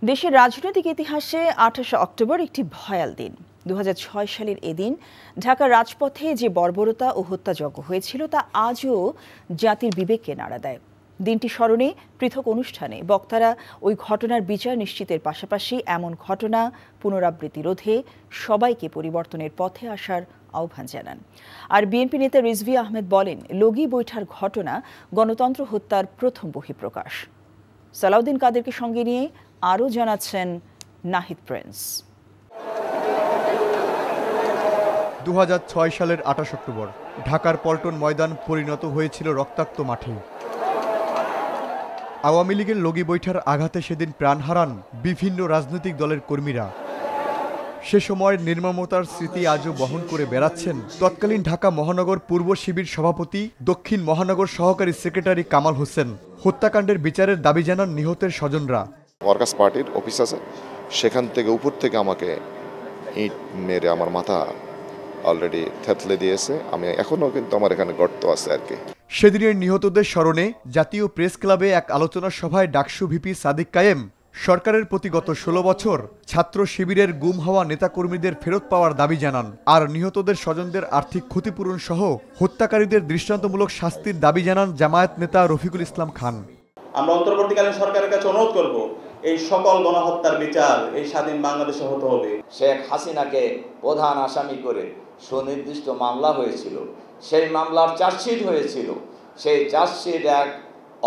দেশের রাজনৈতিক ইতিহাসে ২৮ অক্টোবর একটি ভয়াল দিন। ২০০৬ সালের এদিন ঢাকার রাজপথে যে বর্বরতা ও হত্যাযজ্ঞ হয়েছিল তা আজও জাতির বিবেককে নাড়া দেয়। দিনটি স্মরণে পৃথক অনুষ্ঠানে বক্তারা ওই ঘটনার বিচার নিশ্চিতের পাশাপাশি এমন ঘটনা পুনরাবৃত্তি রোধে সবাইকে পরিবর্তনের পথে আসার আহ্বান জানান। আর বিএনপি নেতা রিজভী আহমেদ বলেন, লগি বৈঠার ঘটনা গণতন্ত্র হত্যার প্রথম বহিঃপ্রকাশ। সালাউদ্দিন কাদেরকে সঙ্গে নিয়ে আরও জানাচ্ছেন নাহিদ প্রিন্স। ২০০৬ সালের ২৮ অক্টোবর ঢাকার পল্টন ময়দান পরিণত হয়েছিল রক্তাক্ত মাঠে। আওয়ামী লীগের লগি বৈঠার আঘাতে সেদিন প্রাণ হারান বিভিন্ন রাজনৈতিক দলের কর্মীরা। সে সময়ের নির্মমতার স্মৃতি আজও বহন করে বেড়াচ্ছেন তৎকালীন ঢাকা মহানগর পূর্ব শিবির সভাপতি, দক্ষিণ মহানগর সহকারী সেক্রেটারি কামাল হোসেন। হত্যাকাণ্ডের বিচারের দাবি জানান নিহতের স্বজনরা। ওয়ার্কার্স পার্টির অফিস আছে, সেখান থেকে উপর থেকে আমাকে ইট মেরে আমার মাথা অলরেডি থেতলে দিয়েছে। আমি এখনো কিন্তু আমার এখানে গর্ত আছে আর কি। সেদিনের নিহতদের স্মরণে জাতীয় প্রেস ক্লাবে এক আলোচনা সভায় ডাকসু ভিপি সাদিক কায়েম সরকারের প্রতি গত ১৬ বছর ছাত্র শিবিরের গুম হওয়া নেতাকর্মীদের ফেরত পাওয়ার দাবি জানান। আর নিহতদের স্বজনদের আর্থিক ক্ষতিপূরণ সহ হত্যাকারীদের দৃষ্টান্তমূলক শাস্তির দাবি জানান জামায়াত নেতা রফিকুল ইসলাম খান। আমরা অন্তর্বর্তীকালীন সরকারের কাছে অনুরোধ করব, এই সকল গণহত্যার বিচার এই স্বাধীন বাংলাদেশে হতে হবে। শেখ হাসিনাকে প্রধান আসামি করে সুনির্দিষ্ট মামলা হয়েছিল, সেই মামলার চার্জশিট হয়েছিল। সেই চার্জশিট এক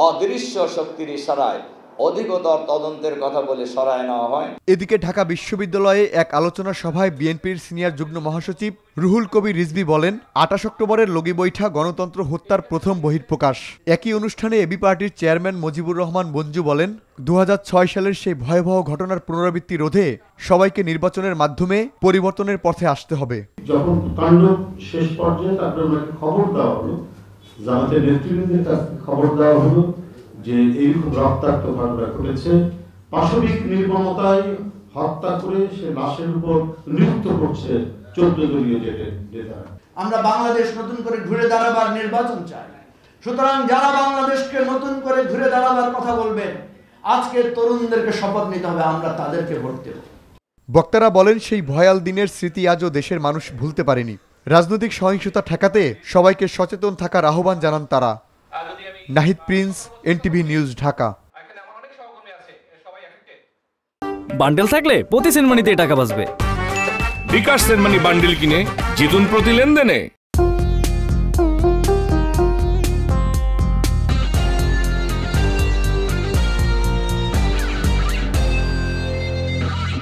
অদৃশ্য শক্তির ইশারায় অধিকতর তদন্তের কথা বলে সরায় নেওয়া হয়। এদিকে ঢাকা বিশ্ববিদ্যালয়ে এক আলোচনা সভায় বিএনপির সিনিয়র যুগ্ম মহাসচিব রুহুল কবির রিজভী বলেন, ২৮ অক্টোবরের লগি বৈঠা গণতন্ত্র হত্যার প্রথম বহিঃপ্রকাশ। একই অনুষ্ঠানে এবি পার্টির চেয়ারম্যান মুজিবুর রহমান মঞ্জু বলেন, ২০০৬ সালের সেই ভয়াবহ ঘটনার পুনরাবৃত্তি রোধে সবাইকে নির্বাচনের মাধ্যমে পরিবর্তনের পথে আসতে হবে। যখন তাণ্ডব শেষ পর্যায়ে তারপরে আমাকে খবর দেওয়া হলো, জামাতের নেতৃবৃন্দের কাছে খবর দেওয়া হলো যে এইরকম রক্তাক্ত ঘটনা ঘটেছে, পাশবিক নির্মমতায় হত্যা করে সে লাশের উপর নৃত্য করছে ১৪ দলীয় নেতারা। আমরা বাংলাদেশ নতুন করে ঘুরে দাঁড়াবার নির্বাচন চাই। সুতরাং যারা বাংলাদেশকে নতুন করে ঘুরে দাঁড়াবার কথা বলবেন, আজকে তরুণদেরকে শপথ নিতে হবে, আমরা তাদেরকে ভোট দেব। বক্তারা বলেন, সেই ভয়াল দিনের স্মৃতি আজও দেশের মানুষ ভুলতে পারেনি। রাজনৈতিক সহিংসতা ঠেকাতে সবাইকে সচেতন থাকার আহ্বান জানান তারা। Nahid Prince, NTV news, Dhaka. Bundle থাকলে প্রতি সেনমানিতে টাকা বাঁচবে। বিকাশ সেনমানি বান্ডেল কিনে জিতুন প্রতি লেনদেনে।